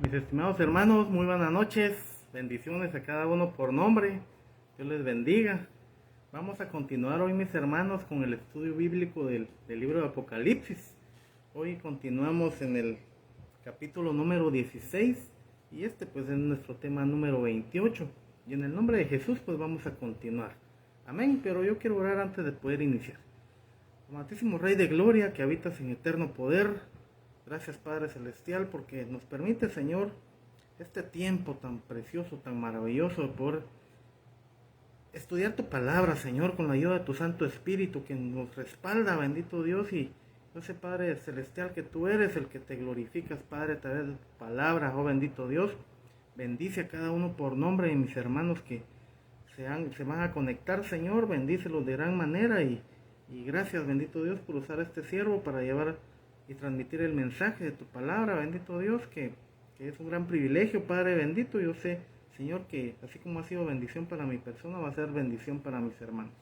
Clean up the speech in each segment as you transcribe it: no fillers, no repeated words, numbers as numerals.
Mis estimados hermanos, muy buenas noches, bendiciones a cada uno por nombre, Dios les bendiga. Vamos a continuar hoy, mis hermanos, con el estudio bíblico del libro de Apocalipsis. Hoy continuamos en el capítulo número 16 y pues es nuestro tema número 28. Y en el nombre de Jesús pues vamos a continuar. Amén, pero yo quiero orar antes de poder iniciar. Amantísimo Rey de Gloria, que habitas en eterno poder, gracias Padre Celestial porque nos permite, Señor, este tiempo tan precioso, tan maravilloso de poder estudiar tu palabra, Señor, con la ayuda de tu Santo Espíritu que nos respalda, bendito Dios. Y yo sé, Padre Celestial, que tú eres el que te glorificas, Padre, a través de tu palabra, oh bendito Dios. Bendice a cada uno por nombre de mis hermanos que se van a conectar, Señor, bendícelos de gran manera y gracias, bendito Dios, por usar este siervo para llevar y transmitir el mensaje de tu palabra, bendito Dios, que es un gran privilegio, Padre bendito. Yo sé, Señor, que así como ha sido bendición para mi persona, va a ser bendición para mis hermanos.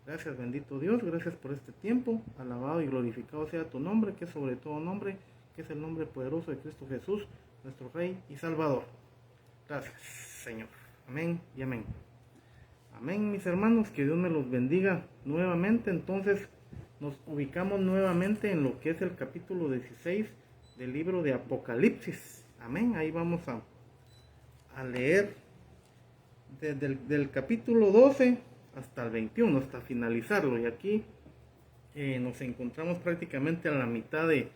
Gracias, bendito Dios, gracias por este tiempo, alabado y glorificado sea tu nombre, que es sobre todo nombre, que es el nombre poderoso de Cristo Jesús, nuestro Rey y Salvador. Gracias, Señor. Amén y amén. Amén, mis hermanos, que Dios me los bendiga nuevamente. Entonces nos ubicamos nuevamente en lo que es el capítulo 16 del libro de Apocalipsis. Amén, ahí vamos a leer desde del capítulo 12 hasta el 21, hasta finalizarlo. Y aquí nos encontramos prácticamente a la mitad de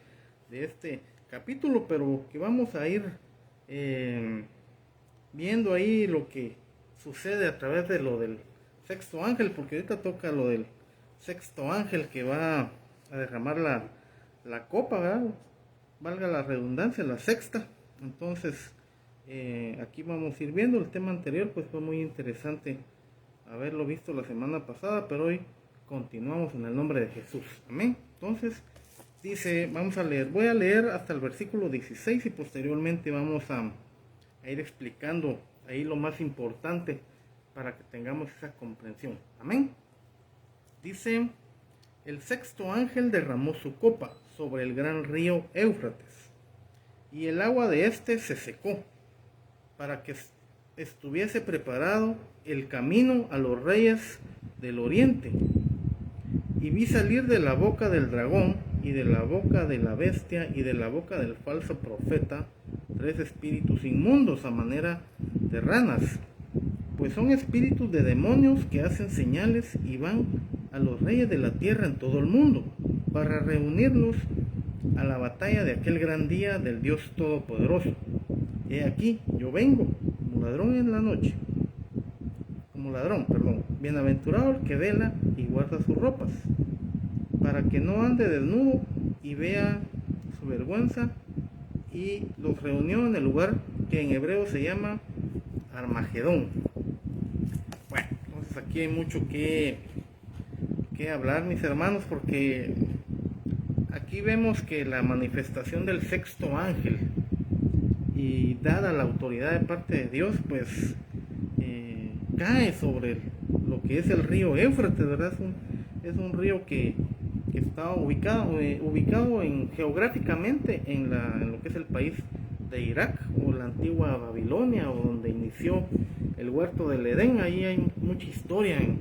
este capítulo, pero que vamos a ir viendo ahí lo que sucede a través de lo del sexto ángel, porque ahorita toca lo del sexto ángel que va a derramar la copa, ¿verdad? Valga la redundancia, la sexta. Entonces aquí vamos a ir viendo. El tema anterior pues fue muy interesante haberlo visto la semana pasada, pero hoy continuamos en el nombre de Jesús. Amén. Entonces dice, vamos a leer, voy a leer hasta el versículo 16 y posteriormente vamos a ir explicando ahí lo más importante para que tengamos esa comprensión. Amén. Dice, el sexto ángel derramó su copa sobre el gran río Éufrates, y el agua de éste se secó, para que estuviese preparado el camino a los reyes del oriente. Y vi salir de la boca del dragón, y de la boca de la bestia, y de la boca del falso profeta, 3 espíritus inmundos a manera de ranas, pues son espíritus de demonios que hacen señales y van a los reyes de la tierra en todo el mundo, para reunirlos a la batalla de aquel gran día del Dios Todopoderoso. He aquí, yo vengo, como ladrón en la noche, bienaventurado el que vela y guarda sus ropas, para que no ande desnudo y vea su vergüenza. Y los reunió en el lugar que en hebreo se llama Armagedón. Bueno, entonces aquí hay mucho que hablar, mis hermanos, porque aquí vemos que la manifestación del sexto ángel, y dada la autoridad de parte de Dios, pues cae sobre lo que es el río Éufrates, ¿verdad? Es un río que está ubicado geográficamente en lo que es el país de Irak, o la antigua Babilonia, o donde inició el huerto del Edén. Ahí hay mucha historia en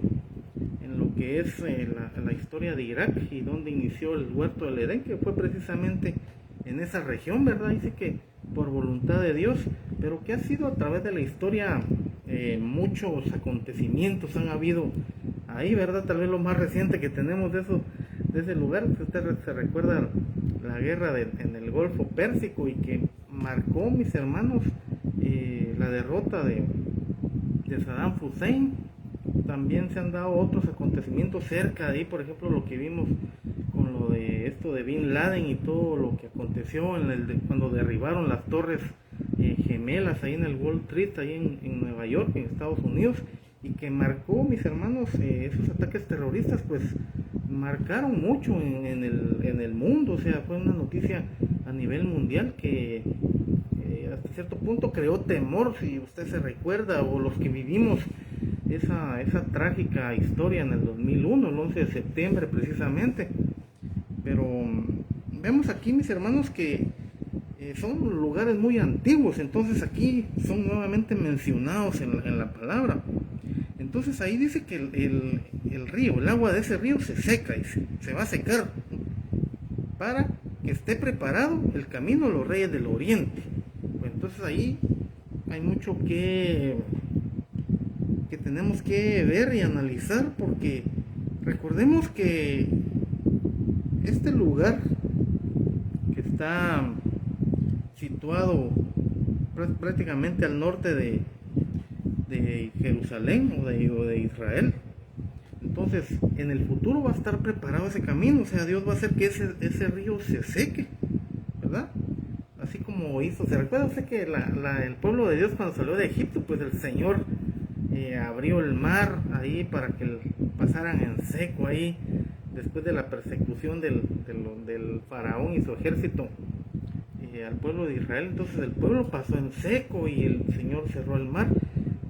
lo que es la historia de Irak, y donde inició el huerto del Edén, que fue precisamente en esa región, ¿verdad? Dice que por voluntad de Dios, pero que ha sido a través de la historia, muchos acontecimientos han habido ahí, ¿verdad? Tal vez lo más reciente que tenemos de ese lugar, si usted se recuerda la guerra en el Golfo Pérsico, y que marcó, mis hermanos, la derrota de Saddam Hussein. También se han dado otros acontecimientos cerca de ahí, por ejemplo lo que vimos con lo de esto de Bin Laden y todo lo que aconteció cuando derribaron las torres gemelas ahí en el World Trade, ahí en Nueva York, en Estados Unidos, y que marcó, mis hermanos, esos ataques terroristas pues marcaron mucho en el mundo. O sea, fue una noticia a nivel mundial que hasta cierto punto creó temor, si usted se recuerda, o los que vivimos esa trágica historia en el 2001, el 11 de septiembre precisamente. Pero vemos aquí, mis hermanos, que son lugares muy antiguos, entonces aquí son nuevamente mencionados en la palabra. Entonces ahí dice que el río, el agua de ese río se seca y se va a secar para que esté preparado el camino a los reyes del oriente. Pues entonces ahí hay mucho que tenemos que ver y analizar, porque recordemos que este lugar que está situado prácticamente al norte de Jerusalén o de Israel, entonces en el futuro va a estar preparado ese camino, o sea, Dios va a hacer que ese río se seque, ¿verdad? Así como hizo, ¿se recuerda usted que el pueblo de Dios cuando salió de Egipto, pues el Señor abrió el mar ahí para que pasaran en seco ahí, después de la persecución del faraón y su ejército al pueblo de Israel? Entonces el pueblo pasó en seco y el Señor cerró el mar.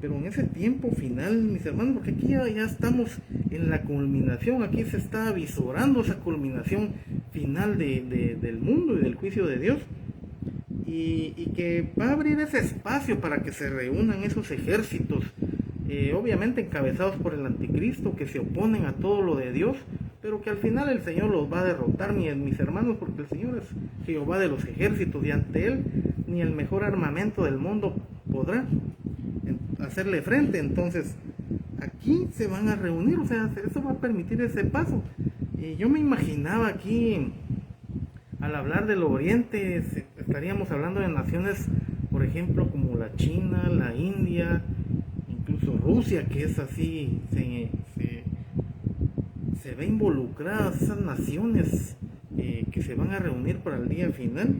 Pero en ese tiempo final, mis hermanos, porque aquí ya estamos en la culminación, aquí se está avisorando esa culminación final del mundo y del juicio de Dios, y que va a abrir ese espacio para que se reúnan esos ejércitos, obviamente encabezados por el anticristo, que se oponen a todo lo de Dios, pero que al final el Señor los va a derrotar, mis hermanos, porque el Señor es Jehová de los ejércitos, y ante Él ni el mejor armamento del mundo podrá hacerle frente. Entonces aquí se van a reunir, o sea, eso va a permitir ese paso. Yo me imaginaba aquí, al hablar del oriente, estaríamos hablando de naciones, por ejemplo, como la China, la India, incluso Rusia, que es así, se ve involucrada, esas naciones que se van a reunir para el día final,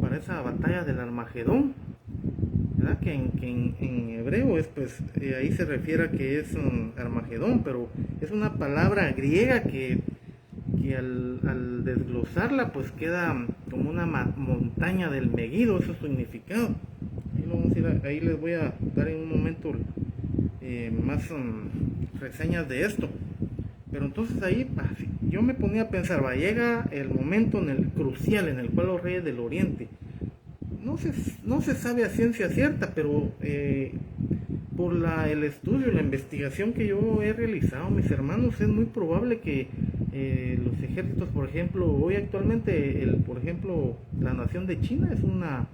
para esa batalla del Armagedón, ¿verdad? Que en hebreo es, pues, ahí se refiere a que es un Armagedón, pero es una palabra griega que al desglosarla, pues queda como una montaña del Meguido, eso es su significado. Ahí les voy a dar en un momento más reseñas de esto. Pero entonces ahí yo me ponía a pensar, llega el momento crucial en el cual los reyes del oriente, no se sabe a ciencia cierta, pero por el estudio y la investigación que yo he realizado, mis hermanos, es muy probable que los ejércitos, por ejemplo, hoy actualmente, por ejemplo, la nación de China es una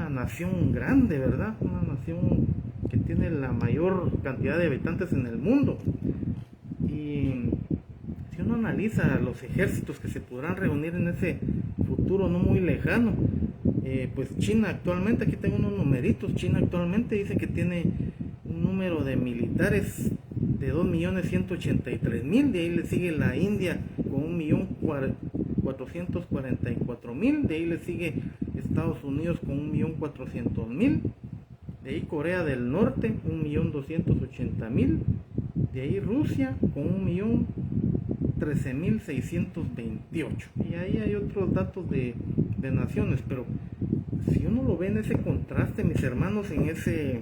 nación grande, ¿verdad? Una nación que tiene la mayor cantidad de habitantes en el mundo. Y si uno analiza los ejércitos que se podrán reunir en ese futuro no muy lejano, pues China actualmente, aquí tengo unos numeritos, China actualmente dice que tiene un número de militares de 2.183.000, de ahí le sigue la India con 1.444.000, de ahí le sigue Estados Unidos con 1.400.000, de ahí Corea del Norte 1.280.000, de ahí Rusia con 1.013.628, y ahí hay otros datos de naciones, pero si uno lo ve en ese contraste, mis hermanos, en ese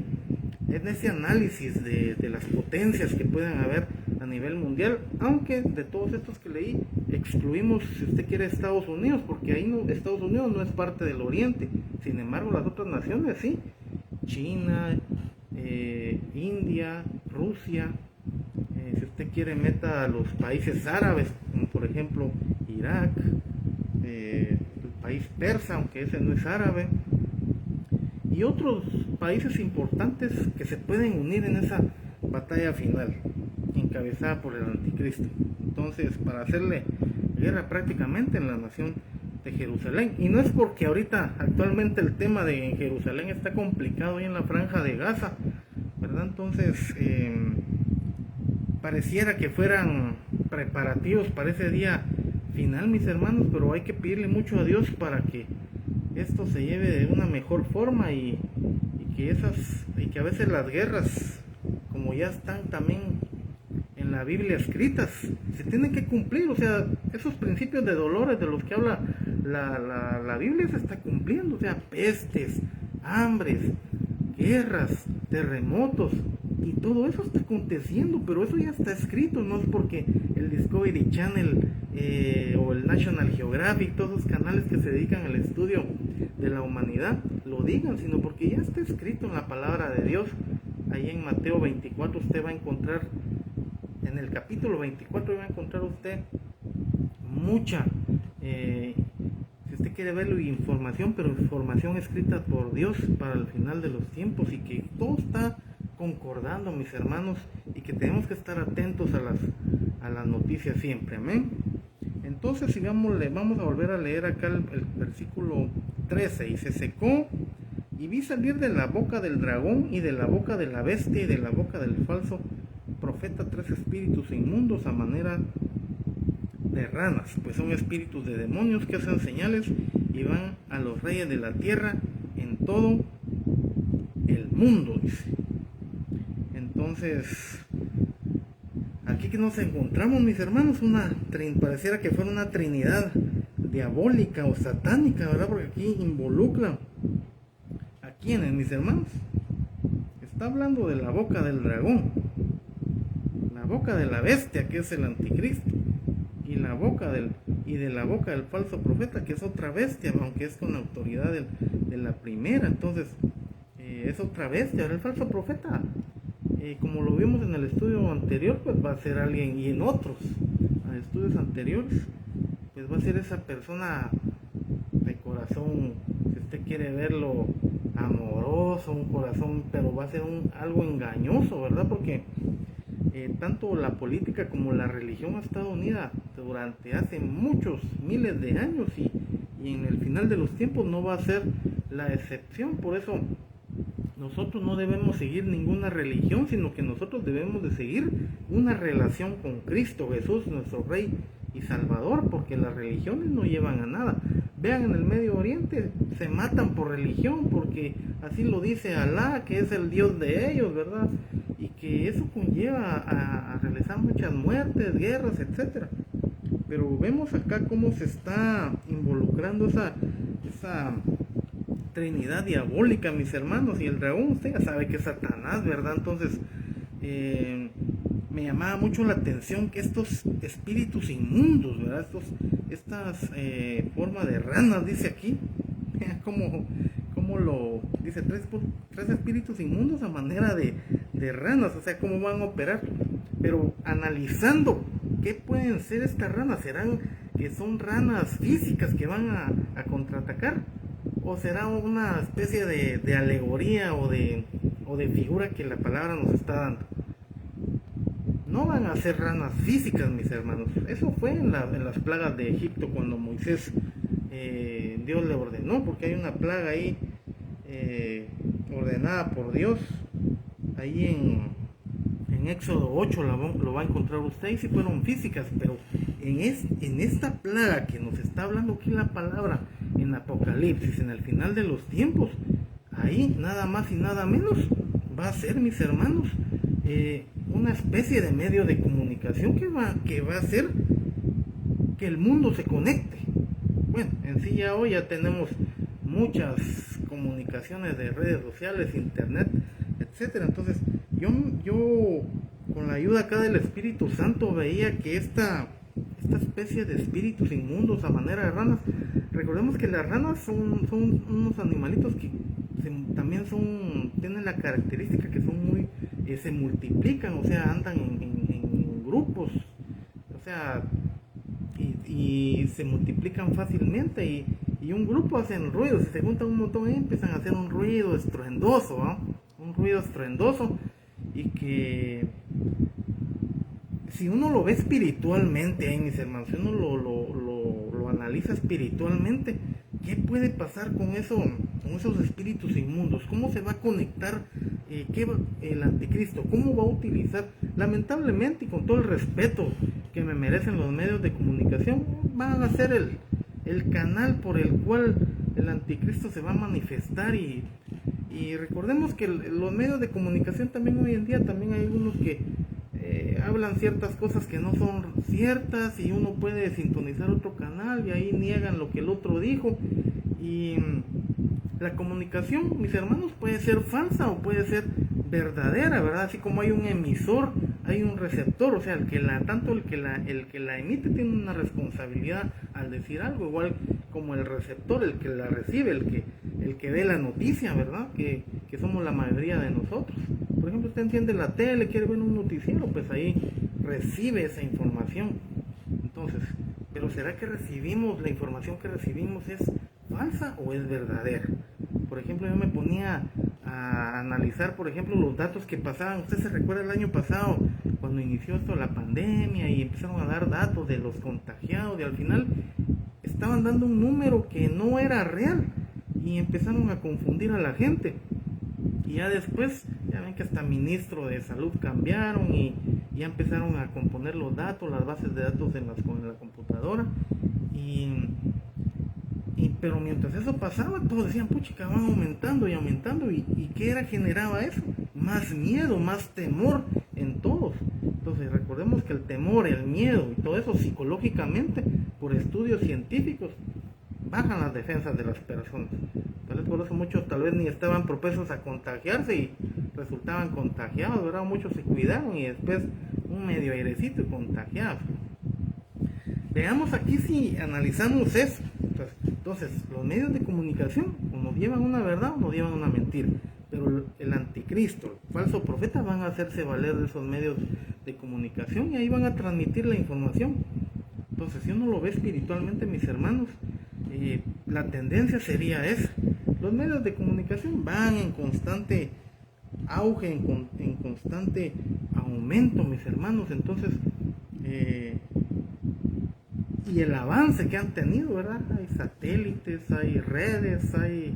análisis de las potencias que pueden haber a nivel mundial, aunque de todos estos que leí excluimos, si usted quiere, Estados Unidos, porque ahí Estados Unidos no es parte del Oriente. Sin embargo, las otras naciones sí, China, India, Rusia, si usted quiere, meta a los países árabes, como por ejemplo Irak, el país persa, aunque ese no es árabe, y otros países importantes que se pueden unir en esa batalla final encabezada por el anticristo. Entonces, para hacerle guerra prácticamente en la nación de Jerusalén, y no es porque ahorita actualmente el tema de Jerusalén está complicado ahí en la franja de Gaza, ¿verdad? Entonces pareciera que fueran preparativos para ese día final, mis hermanos, pero hay que pedirle mucho a Dios para que esto se lleve de una mejor forma, y que a veces las guerras, como ya están también en la Biblia escritas, se tienen que cumplir. O sea, esos principios de dolores de los que habla la Biblia se está cumpliendo. O sea, pestes, hambres, guerras, terremotos, y todo eso está aconteciendo, pero eso ya está escrito. No es porque el Discovery Channel o el National Geographic, todos los canales que se dedican al estudio de la humanidad, lo digan, sino porque ya está escrito en la palabra de Dios. Ahí en Mateo 24 usted va a encontrar, en el capítulo 24 va a encontrar usted mucha, si usted quiere verlo, información, pero información escrita por Dios para el final de los tiempos, y que todo está concordando, mis hermanos, y que tenemos que estar atentos a las noticias siempre, amén. Entonces, si vamos a volver a leer acá el versículo 13, y se secó, y vi salir de la boca del dragón, y de la boca de la bestia, y de la boca del falso profeta, 3 espíritus inmundos a manera de ranas, pues son espíritus de demonios que hacen señales y van a los reyes de la tierra en todo el mundo, dice. Entonces, aquí que nos encontramos, mis hermanos, pareciera que fuera una trinidad diabólica o satánica, ¿verdad? Porque aquí involucra a quienes, mis hermanos. Está hablando de la boca del dragón, la boca de la bestia, que es el anticristo, y de la boca del falso profeta, que es otra bestia, aunque es con la autoridad de la primera. Entonces, es otra bestia. El falso profeta, como lo vimos en el estudio anterior, pues va a ser alguien, y en otros estudios anteriores, pues va a ser esa persona de corazón, si usted quiere verlo, amoroso, un corazón, pero va a ser algo engañoso, ¿verdad? Porque tanto la política como la religión ha estado unida durante hace muchos miles de años, y en el final de los tiempos no va a ser la excepción. Por eso nosotros no debemos seguir ninguna religión, sino que nosotros debemos de seguir una relación con Cristo Jesús, nuestro Rey y Salvador, porque las religiones no llevan a nada. Vean, en el Medio Oriente se matan por religión, porque así lo dice Alá, que es el Dios de ellos, ¿verdad? Y que eso conlleva a realizar muchas muertes, guerras, etcétera. Pero vemos acá cómo se está involucrando esa trinidad diabólica, mis hermanos, y el dragón, usted ya sabe que es Satanás, ¿verdad? Entonces, me llamaba mucho la atención que estos espíritus inmundos, ¿verdad? Estas formas de ranas, dice aquí, como lo dice, tres espíritus inmundos a manera de ranas, o sea, cómo van a operar. Pero analizando qué pueden ser estas ranas, ¿serán que son ranas físicas que van a contraatacar? ¿O será una especie de alegoría o de figura que la palabra nos está dando? No van a ser ranas físicas, mis hermanos. Eso fue en las plagas de Egipto, cuando Moisés, Dios le ordenó, porque hay una plaga ahí ordenada por Dios. Ahí en Éxodo 8 lo va a encontrar usted, y si fueron físicas, pero en esta plaga que nos está hablando aquí la palabra en Apocalipsis, en el final de los tiempos, ahí nada más y nada menos va a ser, mis hermanos, una especie de medio de comunicación que va a hacer que el mundo se conecte. Bueno, en sí ya hoy ya tenemos muchas comunicaciones de redes sociales, internet, etcétera. Entonces yo con la ayuda acá del Espíritu Santo veía que esta especie de espíritus inmundos a manera de ranas, recordemos que las ranas son unos animalitos que también tienen la característica que son muy, se multiplican, o sea, andan en grupos, o sea, y se multiplican fácilmente, y un grupo hacen ruido, si se juntan un montón ahí empiezan a hacer un ruido estruendoso, ¿no? Un ruido estruendoso, y que si uno lo ve espiritualmente, mis hermanos, si uno lo analiza espiritualmente, ¿qué puede pasar con esos espíritus inmundos? ¿Cómo se va a conectar el anticristo? ¿Cómo va a utilizar? Lamentablemente, y con todo el respeto que me merecen los medios de comunicación, van a ser el canal por el cual el anticristo se va a manifestar. Y recordemos que los medios de comunicación también hoy en día, también hay algunos que hablan ciertas cosas que no son ciertas, y uno puede sintonizar otro canal y ahí niegan lo que el otro dijo. Y la comunicación, mis hermanos, puede ser falsa o puede ser verdadera, ¿verdad? Así como hay un emisor, hay un receptor, o sea, el que la emite tiene una responsabilidad al decir algo, igual como el receptor, el que la recibe, el que ve la noticia, ¿verdad? Que somos la mayoría de nosotros. Por ejemplo, usted enciende la tele, quiere ver un noticiero, pues ahí recibe esa información. Entonces, pero ¿será que la información que recibimos es falsa o es verdadera? Por ejemplo, yo me ponía a analizar, por ejemplo, los datos que pasaban. Usted se recuerda el año pasado, cuando inició esto la pandemia y empezaron a dar datos de los contagiados y al final estaban dando un número que no era real y empezaron a confundir a la gente. Y ya después, ya ven que hasta ministro de salud cambiaron y ya empezaron a componer los datos, las bases de datos en la computadora. Pero mientras eso pasaba, todos decían, puchica, van aumentando y aumentando. ¿Y qué era? Generaba eso? Más miedo, más temor en todos. Entonces recordemos que el temor, el miedo y todo eso psicológicamente, por estudios científicos, bajan las defensas de las personas. Tal vez por eso muchos tal vez ni estaban propensos a contagiarse y resultaban contagiados, ¿verdad? Muchos se cuidaron y después un medio airecito y contagiados. Veamos aquí si analizamos eso. Entonces, los medios de comunicación o nos llevan una verdad o nos llevan una mentira. Pero el anticristo, el falso profeta, van a hacerse valer de esos medios de comunicación y ahí van a transmitir la información. Entonces, si uno lo ve espiritualmente, mis hermanos, la tendencia sería esa. Los medios de comunicación van en constante auge, en constante aumento, mis hermanos. Entonces, y el avance que han tenido, ¿verdad? Hay satélites, hay redes, hay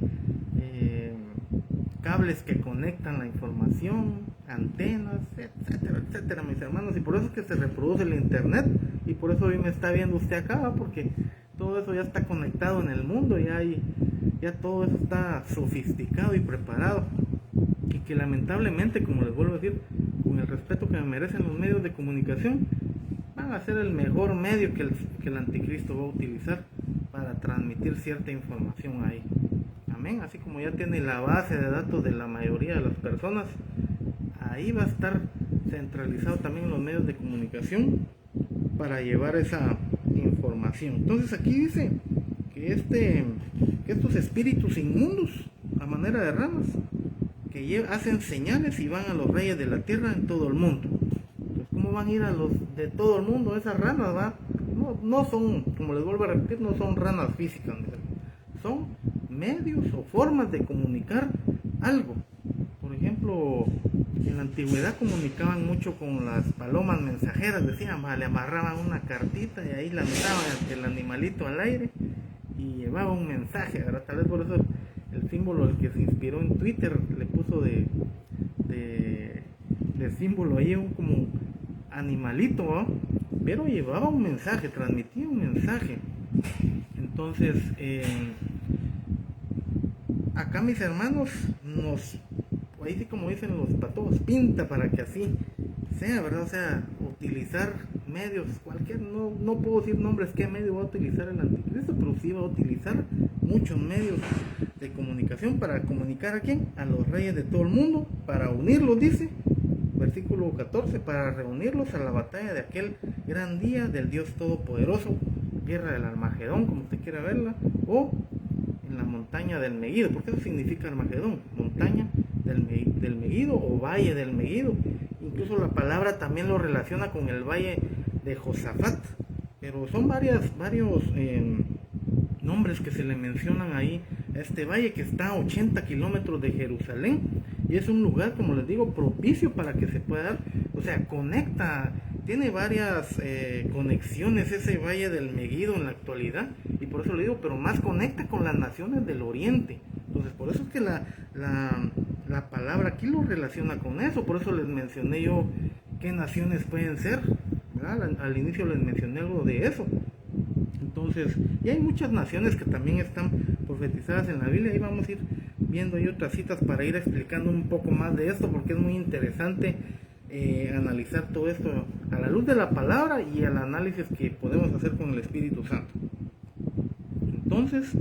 cables que conectan la información, antenas, etcétera, etcétera, mis hermanos. Y por eso es que se reproduce el internet y por eso hoy me está viendo usted acá, porque todo eso ya está conectado en el mundo, ya todo eso está sofisticado y preparado. Y que lamentablemente, como les vuelvo a decir, con el respeto que me merecen los medios de comunicación, van a ser el mejor medio que el anticristo va a utilizar para transmitir cierta información ahí. Amén. Así como ya tiene la base de datos de la mayoría de las personas, ahí va a estar centralizado también los medios de comunicación para llevar esa información. Entonces aquí dice que estos espíritus inmundos a manera de ramas que hacen señales y van a los reyes de la tierra en todo el mundo. Entonces, ¿cómo van a ir a los de todo el mundo esas ranas? ¿Va? No son, como les vuelvo a repetir, no son ranas físicas, son medios o formas de comunicar algo. Por ejemplo, en la antigüedad comunicaban mucho con las palomas mensajeras, decían, le amarraban una cartita y ahí lanzaban el animalito al aire y llevaba un mensaje, ¿verdad? Tal vez por eso el símbolo al que se inspiró en Twitter le puso de símbolo ahí como animalito, ¿no? Pero llevaba un mensaje, transmitía un mensaje. Entonces, acá mis hermanos ahí sí como dicen los patos, pinta para que así sea, ¿verdad? O sea, utilizar medios, no puedo decir nombres qué medio va a utilizar el anticristo, pero sí va a utilizar muchos medios de comunicación para comunicar a quién, a los reyes de todo el mundo, para unirlos, dice, versículo 14, para reunirlos a la batalla de aquel gran día del Dios Todopoderoso, guerra del Armagedón, como usted quiera verla, o en la montaña del Megido, porque eso significa Armagedón, montaña del Megido o valle del Megido. Incluso la palabra también lo relaciona con el valle de Josafat, pero son varios nombres que se le mencionan ahí a este valle que está a 80 kilómetros de Jerusalén y es un lugar, como les digo, propicio para que se pueda dar, o sea, tiene varias conexiones ese valle del Megido en la actualidad y por eso le digo, pero más conecta con las naciones del oriente. Entonces por eso es que la palabra aquí lo relaciona con eso, por eso les mencioné yo qué naciones pueden ser, ¿verdad? Al inicio les mencioné algo de eso. Entonces, y hay muchas naciones que también están profetizadas en la Biblia, y vamos a ir viendo ahí otras citas para ir explicando un poco más de esto, porque es muy interesante analizar todo esto a la luz de la palabra y al análisis que podemos hacer con el Espíritu Santo. Entonces,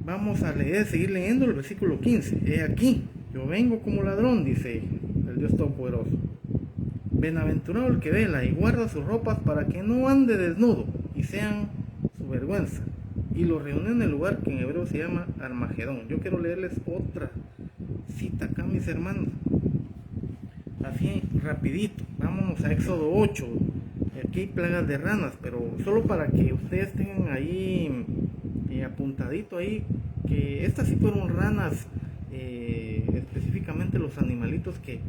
vamos a seguir leyendo el versículo 15. He aquí, yo vengo como ladrón, dice el Dios Todopoderoso. Bienaventurado el que vela y guarda sus ropas para que no ande desnudo y sean su vergüenza. Y lo reunió en el lugar que en hebreo se llama Armagedón. Yo quiero leerles otra cita acá, mis hermanos. Así, rapidito. Vámonos a Éxodo 8. Aquí hay plagas de ranas, pero solo para que ustedes tengan ahí apuntadito ahí, que estas sí fueron ranas, específicamente los animalitos que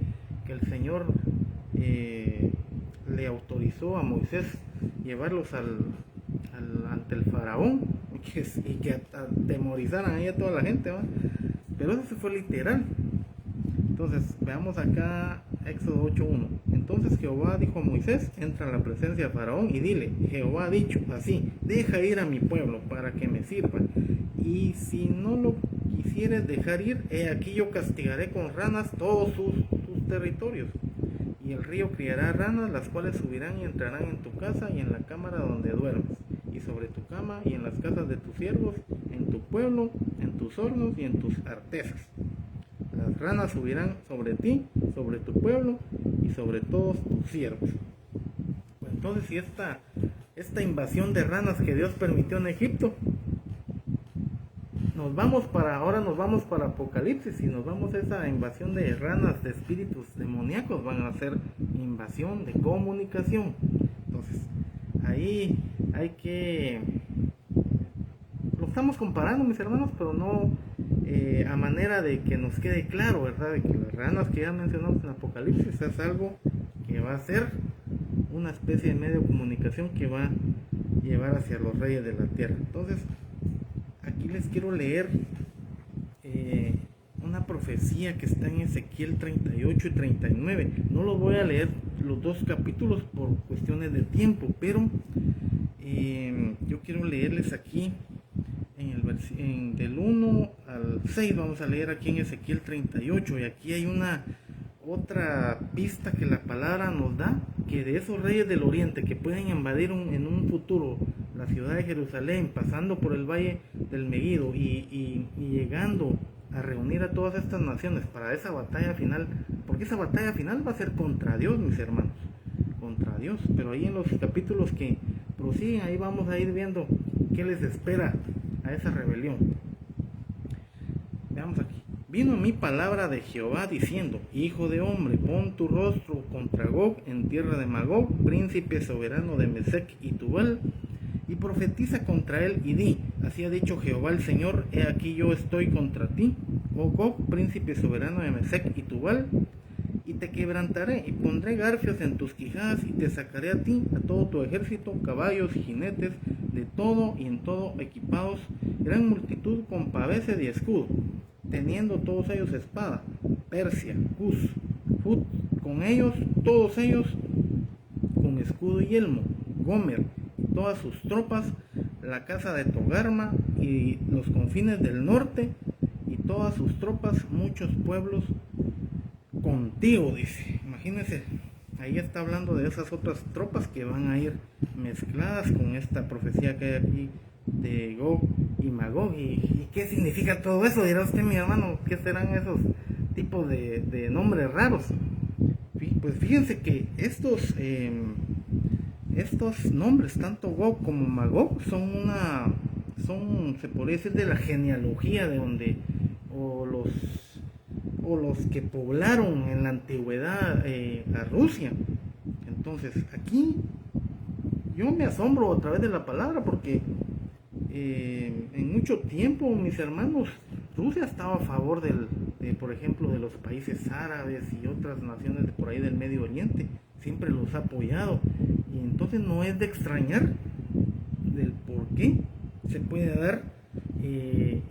el Señor le autorizó a Moisés llevarlos ante el faraón y que atemorizaran ahí a toda la gente, ¿va? Pero eso fue literal. Entonces veamos acá Éxodo 8:1. Entonces Jehová dijo a Moisés: entra a la presencia de faraón y dile: Jehová ha dicho así, deja ir a mi pueblo para que me sirvan, y si no lo quisieres dejar ir, he aquí yo castigaré con ranas todos tus territorios. Y el río criará ranas, las cuales subirán y entrarán en tu casa y en la cámara donde duermes, y sobre tu cama y en las casas de tus siervos, en tu pueblo, en tus hornos y en tus artesas. Las ranas subirán sobre ti, sobre tu pueblo y sobre todos tus siervos. Pues entonces, si esta invasión de ranas que Dios permitió en Egipto, ahora nos vamos para Apocalipsis y nos vamos a esa invasión de ranas, de espíritus demoníacos, van a ser invasión de comunicación. Entonces, ahí hay que... Lo estamos comparando, mis hermanos, pero no a manera de que nos quede claro, ¿verdad? De que las ranas que ya mencionamos en Apocalipsis es algo que va a ser una especie de medio de comunicación que va a llevar hacia los reyes de la tierra. Entonces, aquí les quiero leer una profecía que está en Ezequiel 38 y 39. No los voy a leer los dos capítulos por cuestiones de tiempo, pero yo quiero leerles aquí del 1 al 6. Vamos a leer aquí en Ezequiel 38, y aquí hay otra pista que la palabra nos da, que de esos reyes del oriente que pueden invadir en un futuro la ciudad de Jerusalén, pasando por el valle del Megido y llegando a reunir a todas estas naciones para esa batalla final, porque esa batalla final va a ser contra Dios, mis hermanos, contra Dios. Pero ahí en los capítulos que prosiguen, ahí vamos a ir viendo qué les espera a esa rebelión. Veamos aquí. Vino a mí palabra de Jehová diciendo: hijo de hombre, pon tu rostro contra Gog en tierra de Magog, príncipe soberano de Mesec y Tubal, y profetiza contra él y di: así ha dicho Jehová el Señor, he aquí yo estoy contra ti, oh Gog, príncipe soberano de Mesec y Tubal, y te quebrantaré y pondré garfios en tus quijadas y te sacaré a ti, a todo tu ejército, caballos y jinetes, de todo y en todo equipados, gran multitud con pavese y escudo, teniendo todos ellos espada, Persia, Cus, Fut, con ellos, todos ellos con escudo y yelmo, Gomer y todas sus tropas, la casa de Togarma y los confines del norte y todas sus tropas, muchos pueblos contigo, dice. Imagínense, ahí está hablando de esas otras tropas que van a ir mezcladas con esta profecía que hay aquí de Gog y Magog. ¿Y qué significa todo eso? Dirá usted, mi hermano, ¿qué serán esos tipos de nombres raros? Pues fíjense que estos nombres, tanto Gog como Magog, son, se podría decir, de la genealogía de donde, o los que poblaron en la antigüedad a Rusia. Entonces aquí yo me asombro a través de la palabra, porque en mucho tiempo, mis hermanos, Rusia estaba a favor por ejemplo, de los países árabes y otras naciones de por ahí del Medio Oriente, siempre los ha apoyado, y entonces no es de extrañar del por qué se puede dar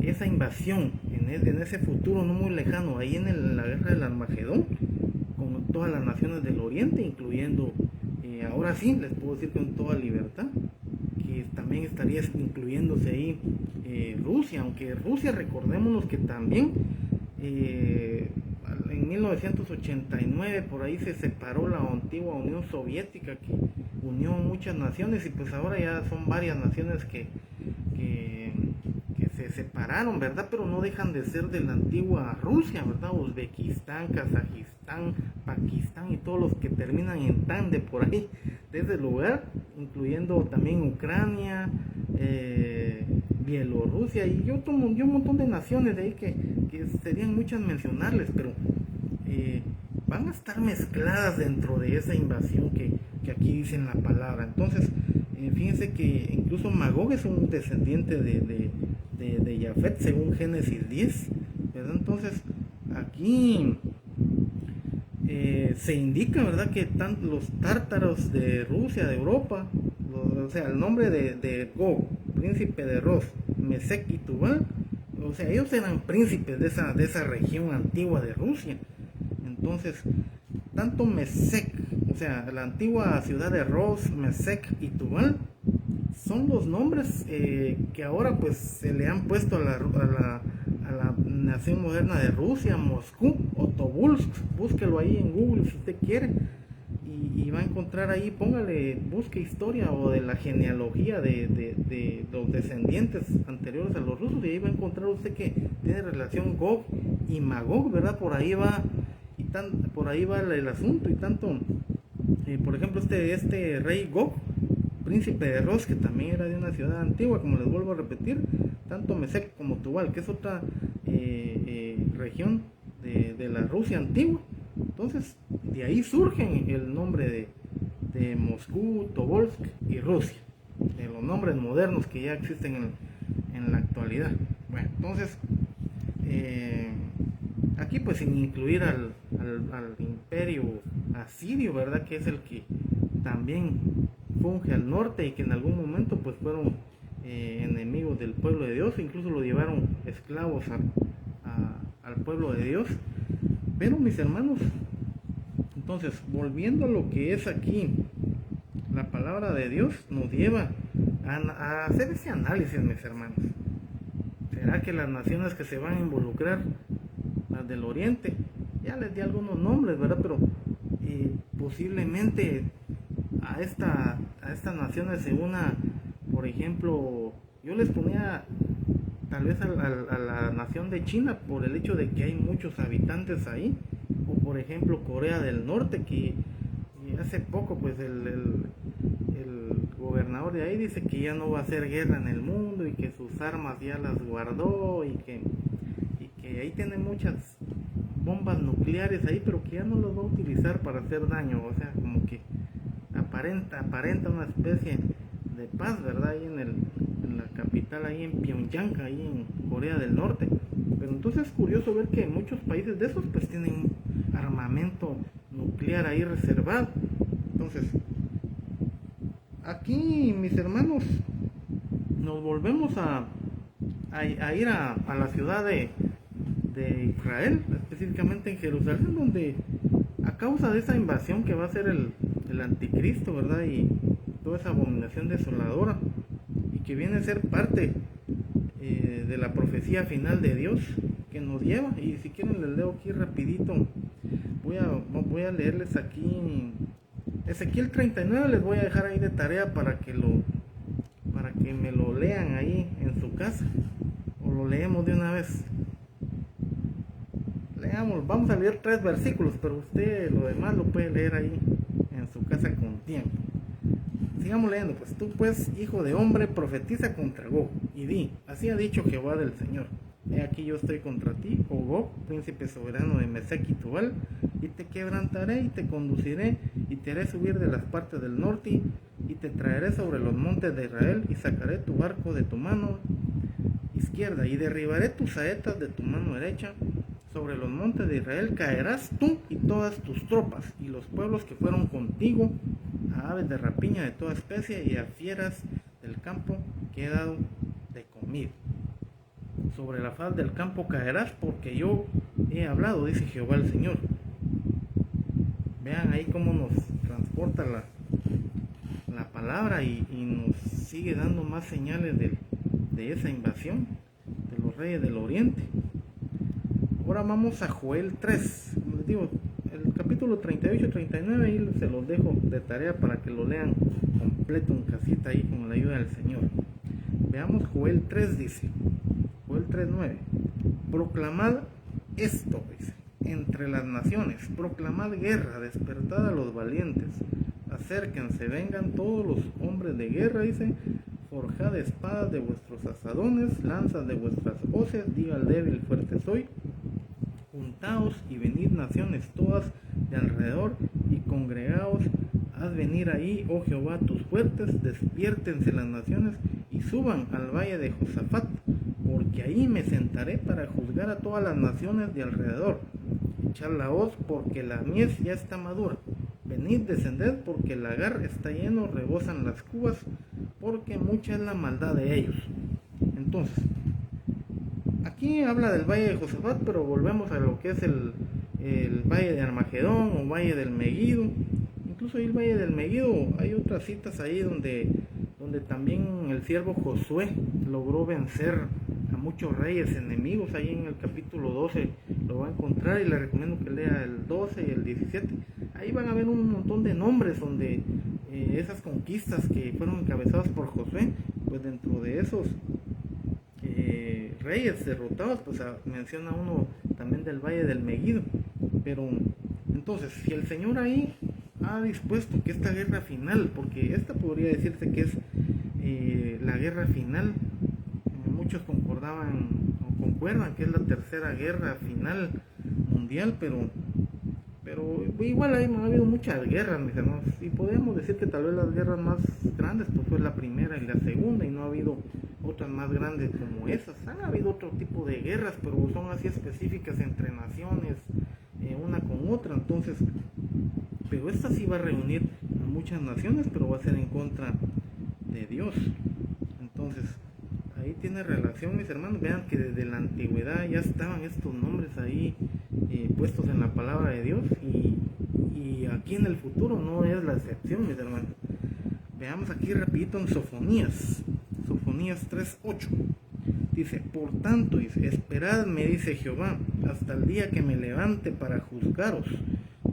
esa invasión en ese futuro no muy lejano, ahí en la guerra del Armagedón, con todas las naciones del Oriente, incluyendo, ahora sí, les puedo decir con toda libertad, que también estaría incluyéndose ahí Rusia, aunque Rusia, recordémonos que también en 1989 por ahí se separó la antigua Unión Soviética, que unió muchas naciones, y pues ahora ya son varias naciones que se separaron, ¿verdad? Pero no dejan de ser de la antigua Rusia, ¿verdad? Uzbekistán, Kazajistán, Pakistán y todos los que terminan en tan de por ahí, de ese lugar, incluyendo también Ucrania, Bielorrusia y un montón de naciones de ahí que serían muchas mencionarles, pero van a estar mezcladas dentro de esa invasión que aquí dicen la palabra. Entonces, fíjense que incluso Magog es un descendiente de Jafet según Génesis 10, ¿verdad? Entonces, aquí se indica, ¿verdad?, que los tártaros de Rusia, de Europa, o sea, el nombre de Gog, príncipe de Ros, Mesec y Tubal, o sea, ellos eran príncipes de esa región antigua de Rusia. Entonces, tanto Mesec, o sea, la antigua ciudad de Ros, Mesec y Tubal, son los nombres que ahora pues se le han puesto a la nación moderna de Rusia, Moscú o Tobolsk. Búsquelo ahí en Google si usted quiere y va a encontrar ahí, busque historia o de la genealogía de los descendientes anteriores a los rusos y ahí va a encontrar usted que tiene relación Gog y Magog, ¿verdad? Por ahí va el asunto y tanto, por ejemplo, este rey Gog, príncipe de Ros, que también era de una ciudad antigua, como les vuelvo a repetir, tanto Mesec como Tubal, que es otra región de la Rusia antigua. Entonces, de ahí surgen el nombre de Moscú, Tobolsk y Rusia, de los nombres modernos que ya existen en la actualidad. Bueno, entonces, aquí pues sin incluir al imperio asirio, ¿verdad?, que es el que también funge al norte y que en algún momento pues fueron enemigos del pueblo de Dios, incluso lo llevaron esclavos al pueblo de Dios. Pero mis hermanos, entonces volviendo a lo que es aquí, la palabra de Dios nos lleva a hacer ese análisis, mis hermanos. ¿Será que las naciones que se van a involucrar, las del oriente, ya les di algunos nombres, ¿verdad? Pero posiblemente a estas naciones se una, por ejemplo, yo les ponía tal vez a la nación de China por el hecho de que hay muchos habitantes ahí, o por ejemplo Corea del Norte, que hace poco pues el gobernador de ahí dice que ya no va a hacer guerra en el mundo y que sus armas ya las guardó y que ahí tiene muchas bombas nucleares ahí, pero que ya no los va a utilizar para hacer daño, o sea, como que aparenta una especie de paz, ¿verdad? Ahí en la capital, ahí en Pyongyang, ahí en Corea del Norte. Pero entonces es curioso ver que muchos países de esos pues tienen armamento nuclear ahí reservado. Entonces, aquí mis hermanos, nos volvemos a ir a la ciudad de Israel, específicamente en Jerusalén, donde a causa de esa invasión que va a ser el anticristo, ¿verdad? Y toda esa abominación desoladora, y que viene a ser parte de la profecía final de Dios que nos lleva. Y si quieren les leo aquí rapidito, voy a leerles aquí Ezequiel 39, les voy a dejar ahí de tarea para que me lo lean ahí en su casa, o lo leemos de una vez. Leamos, vamos a leer 3 versículos, pero usted lo demás lo puede leer ahí en su casa con tiempo. Sigamos leyendo, pues. Tú pues, hijo de hombre, profetiza contra Gog, y di, así ha dicho Jehová del Señor: he aquí yo estoy contra ti, oh Gog, príncipe soberano de Mesec y Tubal, y te quebrantaré y te conduciré, y te haré subir de las partes del norte, y te traeré sobre los montes de Israel, y sacaré tu arco de tu mano izquierda, y derribaré tus saetas de tu mano derecha. Sobre los montes de Israel caerás tú y todas tus tropas, y los pueblos que fueron contigo, a aves de rapiña de toda especie, y a fieras del campo que he dado de comida. Sobre la faz del campo caerás, porque yo he hablado, dice Jehová el Señor. Vean ahí cómo nos transporta la palabra y nos sigue dando más señales de esa invasión de los reyes del oriente. Ahora vamos a Joel 3, como les digo, el capítulo 38 y 39, ahí se los dejo de tarea para que lo lean completo en casita ahí con la ayuda del Señor. Veamos Joel 3 dice, Joel 3:9, proclamad esto, dice, entre las naciones, proclamad guerra, despertad a los valientes, acérquense, vengan todos los hombres de guerra, dice, forjad espadas de vuestros asadones, lanzas de vuestras hoces, diga al débil, fuerte soy, juntaos y venid naciones todas de alrededor y congregaos, haz venir ahí, oh Jehová, tus fuertes, despiértense las naciones y suban al valle de Josafat, porque ahí me sentaré para juzgar a todas las naciones de alrededor. Echad la hoz, porque la mies ya está madura. Venid, descended, porque el lagar está lleno, rebosan las cubas, porque mucha es la maldad de ellos. Entonces, aquí habla del valle de Josafat, pero volvemos a lo que es el valle de Armagedón o valle del Megido. Incluso ahí el valle del Megido, hay otras citas ahí donde también el siervo Josué logró vencer a muchos reyes enemigos. Ahí en el capítulo 12 lo va a encontrar y le recomiendo que lea el 12 y el 17. Ahí van a ver un montón de nombres donde esas conquistas que fueron encabezadas por Josué, pues dentro de esos reyes derrotados, pues menciona uno también del valle del Megido. Pero entonces, si el Señor ahí ha dispuesto que esta guerra final, porque esta podría decirse que es la guerra final, muchos concuerdan que es la tercera guerra final mundial, pero igual ha habido muchas guerras, mis hermanos, y podemos decir que tal vez las guerras más grandes pues fue la primera y la segunda, y no ha habido otras más grandes como esas. Han habido otro tipo de guerras, pero son así específicas entre naciones, una con otra. Entonces, pero esta sí va a reunir a muchas naciones, pero va a ser en contra de Dios. Entonces, ahí tiene relación, mis hermanos. Vean que desde la antigüedad ya estaban estos nombres ahí puestos en la palabra de Dios, y aquí en el futuro no es la excepción, mis hermanos. Veamos aquí, repito, en Sofonías 3:8. Dice, por tanto, dice, esperadme, dice Jehová, hasta el día que me levante para juzgaros,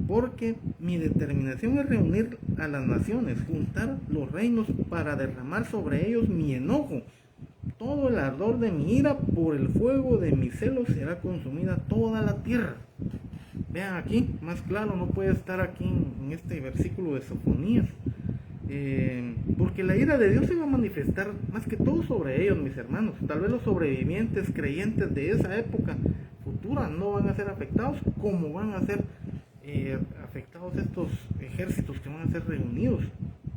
porque mi determinación es reunir a las naciones, juntar los reinos para derramar sobre ellos mi enojo. Todo el ardor de mi ira, por el fuego de mi celo será consumida toda la tierra. Vean aquí, más claro no puede estar aquí en este versículo de Sofonías. Porque la ira de Dios se va a manifestar más que todo sobre ellos, mis hermanos. Tal vez los sobrevivientes creyentes de esa época futura no van a ser afectados, como van a ser afectados estos ejércitos que van a ser reunidos.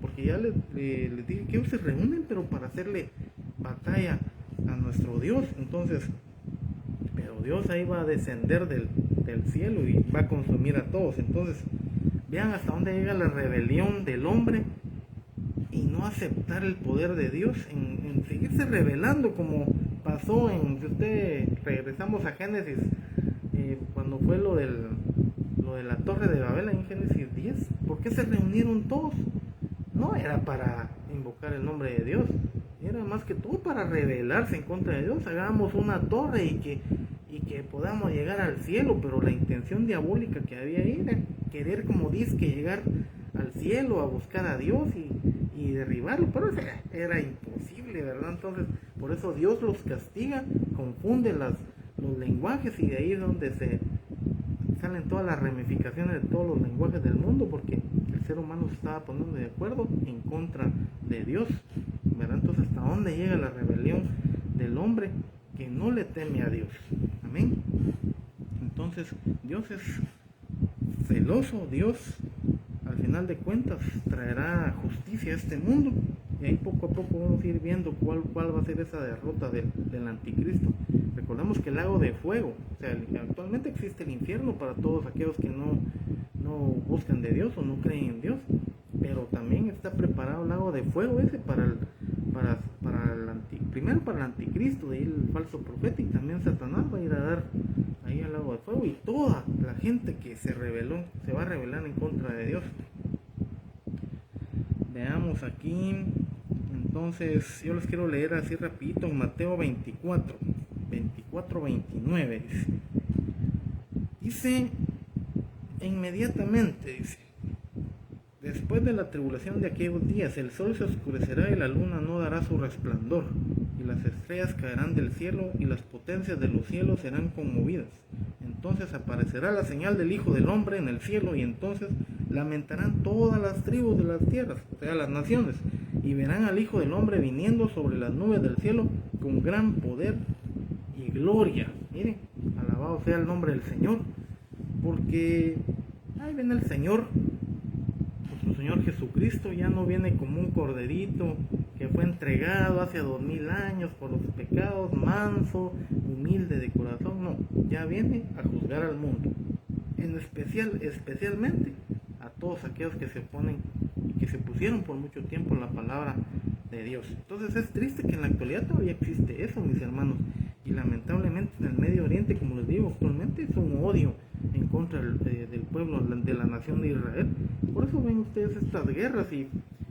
Porque ya les dije que ellos se reúnen, pero para hacerle batalla a nuestro Dios. Entonces, pero Dios ahí va a descender del cielo y va a consumir a todos. Entonces, vean hasta dónde llega la rebelión del hombre y no aceptar el poder de Dios, en seguirse rebelando, como pasó regresamos a Génesis, cuando fue lo de la torre de Babel en Génesis 10. ¿Por qué se reunieron todos? No era para invocar el nombre de Dios, era más que todo para rebelarse en contra de Dios. Hagamos una torre y que podamos llegar al cielo, pero la intención diabólica que había ahí era querer, como dice, que llegar al cielo a buscar a Dios y derribarlo, pero era imposible, ¿verdad? Entonces, por eso Dios los castiga, confunde los lenguajes, y de ahí es donde se salen todas las ramificaciones de todos los lenguajes del mundo, porque el ser humano se estaba poniendo de acuerdo en contra de Dios, ¿verdad? Entonces, ¿hasta dónde llega la rebelión del hombre que no le teme a Dios? Amén. Entonces, Dios es celoso. Dios, al final de cuentas, traerá justicia a este mundo, y ahí poco a poco vamos a ir viendo cuál va a ser esa derrota del anticristo. Recordemos que el lago de fuego, o sea, actualmente existe el infierno para todos aquellos que no buscan de Dios o no creen en Dios, pero también está preparado el lago de fuego ese primero para el anticristo, de ahí el falso profeta, y también Satanás va a ir a dar ahí al lago de fuego, y toda la gente que se rebeló se va a rebelar en contra de Dios. Veamos aquí, entonces yo les quiero leer así rapidito en Mateo 29 dice, inmediatamente, dice, después de la tribulación de aquellos días, el sol se oscurecerá y la luna no dará su resplandor, las estrellas caerán del cielo y las potencias de los cielos serán conmovidas. Entonces aparecerá la señal del Hijo del Hombre en el cielo, y entonces lamentarán todas las tribus de las tierras, o sea, las naciones, y verán al Hijo del Hombre viniendo sobre las nubes del cielo con gran poder y gloria. Miren, alabado sea el nombre del Señor, porque ahí viene el Señor. Nuestro Señor Jesucristo ya no viene como un corderito que fue entregado hace 2000 años por los pecados, manso, humilde de corazón. No, ya viene a juzgar al mundo, especialmente a todos aquellos que se oponen y que se pusieron por mucho tiempo en la palabra de Dios. Entonces es triste que en la actualidad todavía existe eso, mis hermanos, y lamentablemente en el Medio Oriente, como les digo, actualmente es un odio en contra del pueblo, de la nación de Israel. Por eso ven ustedes estas guerras, y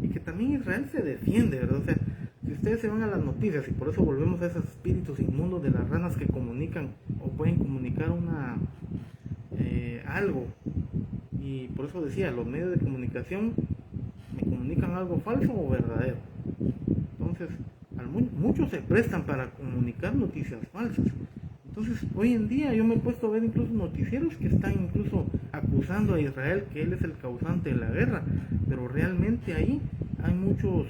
que también Israel se defiende, ¿verdad? O sea, si ustedes se van a las noticias, y por eso volvemos a esos espíritus inmundos de las ranas que comunican o pueden comunicar algo, y por eso decía, los medios de comunicación me comunican algo falso o verdadero. Entonces, muchos se prestan para comunicar noticias falsas. Entonces, hoy en día yo me he puesto a ver incluso noticieros que están incluso acusando a Israel que él es el causante de la guerra, pero realmente ahí hay muchos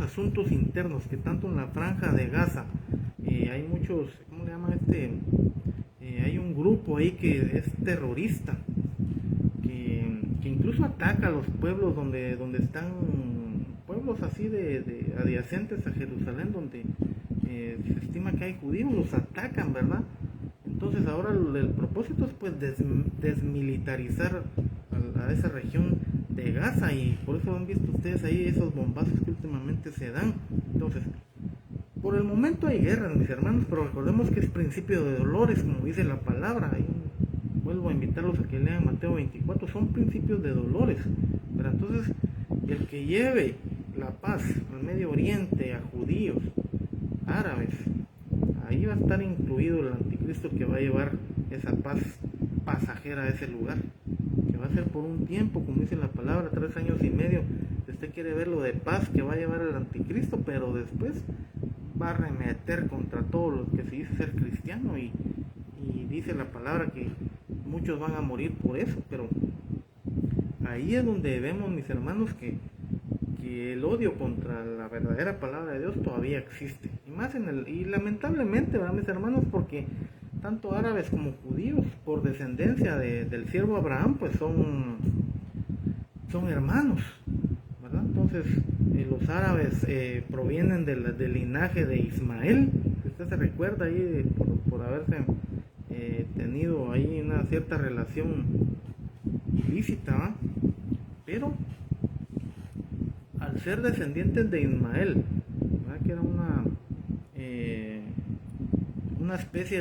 asuntos internos, que tanto en la franja de Gaza hay muchos, ¿cómo le llaman hay un grupo ahí que es terrorista, que incluso ataca a los pueblos donde están pueblos así de adyacentes a Jerusalén, donde se estima que hay judíos, los atacan, ¿verdad? Entonces ahora el propósito es pues desmilitarizar a esa región de Gaza, y por eso han visto ustedes ahí esos bombazos que últimamente se dan. Entonces, por el momento hay guerras, mis hermanos, pero recordemos que es principio de dolores, como dice la palabra. Ahí vuelvo a invitarlos a que lean Mateo 24, son principios de dolores. Pero entonces, el que lleve la paz al Medio Oriente, a judíos, árabes, ahí va a estar incluido el anticristo, que va a llevar esa paz pasajera a ese lugar, que va a ser por un tiempo, como dice la palabra, 3 años y medio. Si usted quiere ver lo de paz que va a llevar el anticristo, pero después va a arremeter contra todo lo que se dice ser cristiano, y dice la palabra que muchos van a morir por eso. Pero ahí es donde vemos, mis hermanos, que el odio contra la verdadera palabra de Dios todavía existe, y más y lamentablemente, ¿verdad, mis hermanos? Porque tanto árabes como judíos, por descendencia del siervo Abraham, pues son hermanos, ¿verdad? Entonces los árabes provienen del linaje de Ismael. Si usted se recuerda ahí, por haberse tenido ahí una cierta relación ilícita, ¿va? Pero al ser descendientes de Ismael, ¿verdad? Que era una especie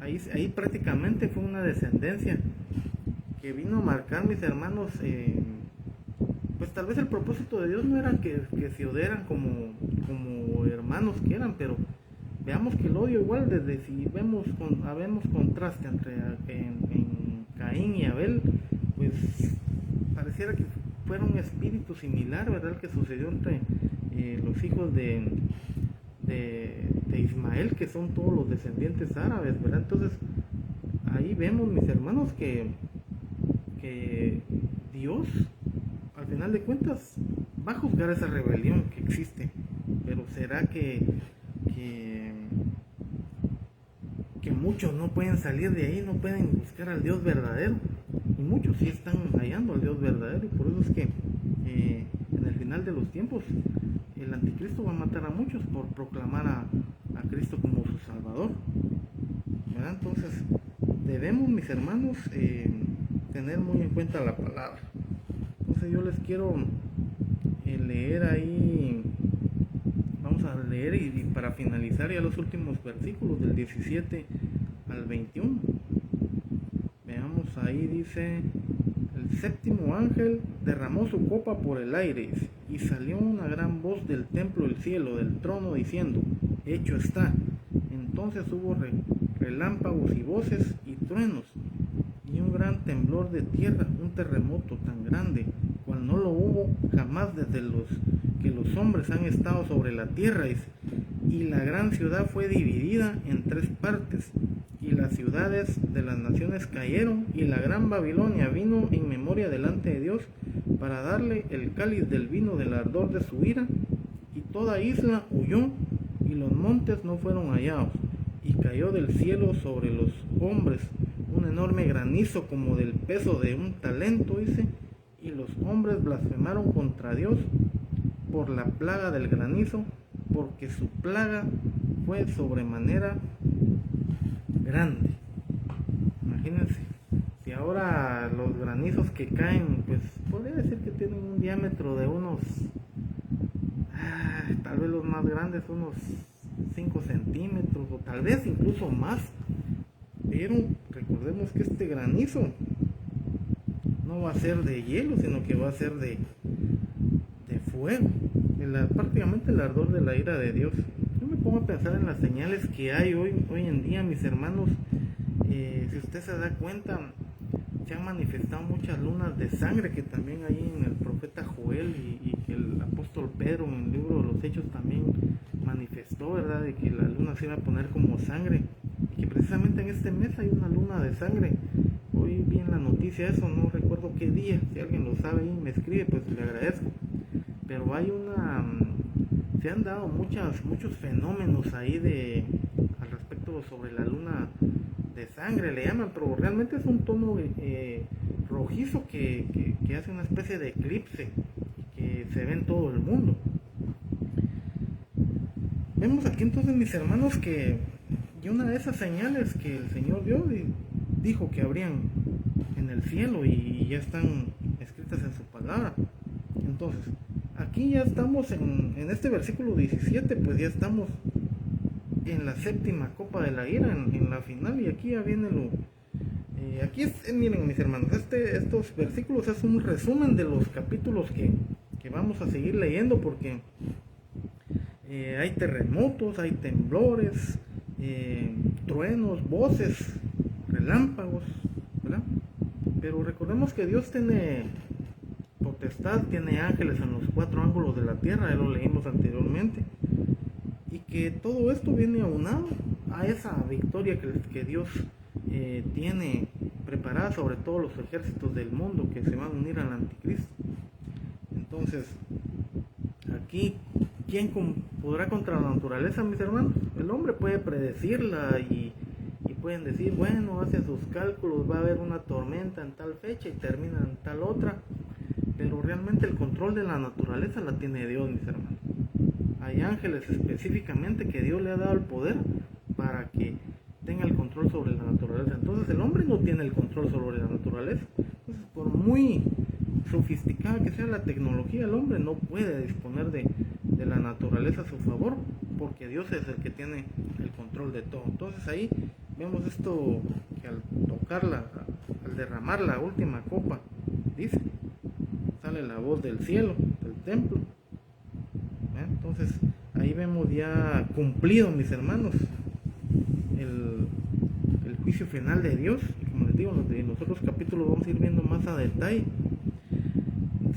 ahí prácticamente fue una descendencia que vino a marcar, mis hermanos, pues tal vez el propósito de Dios no era que se odiaran como hermanos que eran, pero veamos que el odio igual, desde si vemos contraste entre en Caín y Abel, pues pareciera que fuera un espíritu similar, ¿verdad?, el que sucedió entre los hijos de Ismael, que son todos los descendientes árabes, ¿verdad? Entonces ahí vemos, mis hermanos, que Dios al final de cuentas va a juzgar esa rebelión que existe. Pero será que muchos no pueden salir de ahí, no pueden buscar al Dios verdadero, y muchos sí están hallando al Dios verdadero, y por eso es que en el final de los tiempos el anticristo va a matar a muchos por proclamar a Cristo como su Salvador, ¿verdad? Entonces debemos, mis hermanos, tener muy en cuenta la palabra. Entonces yo les quiero leer ahí, vamos a leer y para finalizar ya los últimos versículos del 17 al 21. Veamos, ahí dice: el séptimo ángel derramó su copa por el aire, y salió una gran voz del templo del cielo, del trono, diciendo: hecho está. Entonces hubo relámpagos y voces y truenos, y un gran temblor de tierra, un terremoto tan grande, cual no lo hubo jamás desde los que los hombres han estado sobre la tierra, dice. Y la gran ciudad fue dividida en 3 partes, y las ciudades de las naciones cayeron, y la gran Babilonia vino en memoria delante de Dios para darle el cáliz del vino del ardor de su ira, y toda isla huyó, y los montes no fueron hallados, y cayó del cielo sobre los hombres un enorme granizo como del peso de un talento, dice, y los hombres blasfemaron contra Dios por la plaga del granizo, porque su plaga fue sobremanera grande. Imagínense, si ahora los granizos que caen, pues podría decir que tienen un diámetro de unos, tal vez los más grandes, unos 5 centímetros, o tal vez incluso más. Pero recordemos que este granizo no va a ser de hielo, sino que va a ser de fuego, prácticamente el ardor de la ira de Dios. Yo me pongo a pensar en las señales que hay hoy en día, mis hermanos. Si usted se da cuenta, se han manifestado muchas lunas de sangre, que también hay en el profeta Joel, y que el apóstol Pedro en el libro de los Hechos también manifestó, ¿verdad?, de que la luna se iba a poner como sangre, y que precisamente en este mes hay una luna de sangre. Hoy vi en la noticia eso, no recuerdo qué día. Si alguien lo sabe y me escribe, pues le agradezco. Pero hay se han dado muchos fenómenos ahí al respecto sobre la luna de sangre, le llaman, pero realmente es un tono rojizo que hace una especie de eclipse, que se ve en todo el mundo. Vemos aquí entonces, mis hermanos, que y una de esas señales que el Señor dio, dijo que habrían en el cielo, y ya están escritas en su palabra. Entonces, aquí ya estamos en este versículo 17, pues ya estamos en la 7ª copa de la ira, en la final, y aquí ya viene miren, mis hermanos, estos versículos es un resumen de los capítulos que vamos a seguir leyendo, porque hay terremotos, hay temblores, truenos, voces, relámpagos, ¿verdad? Pero recordemos que Dios tiene potestad, tiene ángeles en los 4 ángulos de la tierra, ya lo leímos anteriormente, y que todo esto viene aunado a esa victoria que Dios tiene preparada sobre todos los ejércitos del mundo que se van a unir al anticristo. Entonces, aquí, ¿quién podrá contra la naturaleza, mis hermanos? El hombre puede predecirla, y pueden decir, bueno, hacen sus cálculos, va a haber una tormenta en tal fecha y termina en tal otra, pero realmente el control de la naturaleza la tiene Dios, mis hermanos. Hay ángeles específicamente que Dios le ha dado el poder para que tenga el control sobre la naturaleza. Entonces el hombre no tiene el control sobre la naturaleza. Entonces, por muy sofisticada que sea la tecnología, el hombre no puede disponer de la naturaleza a su favor, porque Dios es el que tiene el control de todo. Entonces ahí vemos esto, que al tocarla, al derramar la última copa, dice, sale la voz del cielo, del templo. Entonces ahí vemos ya cumplido, mis hermanos, el juicio final de Dios. Y como les digo, en los otros capítulos vamos a ir viendo más a detalle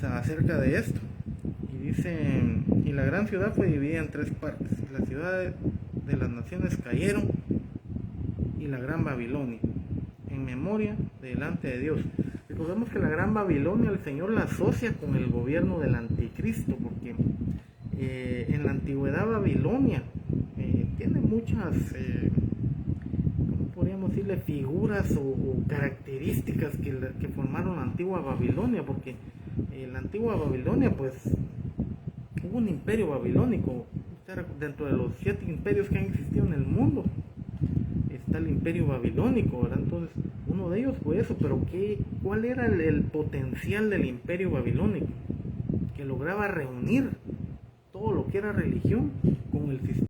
acerca de esto. Y dice, y la gran ciudad fue dividida en 3 partes, y las ciudades de las naciones cayeron, y la gran Babilonia, en memoria delante de Dios. Recordemos que la gran Babilonia el Señor la asocia con el gobierno del anticristo, porque en la antigüedad Babilonia tiene muchas, ¿cómo podríamos decirle?, figuras o características que formaron la antigua Babilonia, porque la antigua Babilonia, pues, hubo un imperio babilónico. Dentro de los 7 imperios que han existido en el mundo está el imperio babilónico, ¿verdad? Entonces, uno de ellos fue eso. Pero ¿cuál era el potencial del imperio babilónico? Que lograba reunir todo lo que era religión con el sistema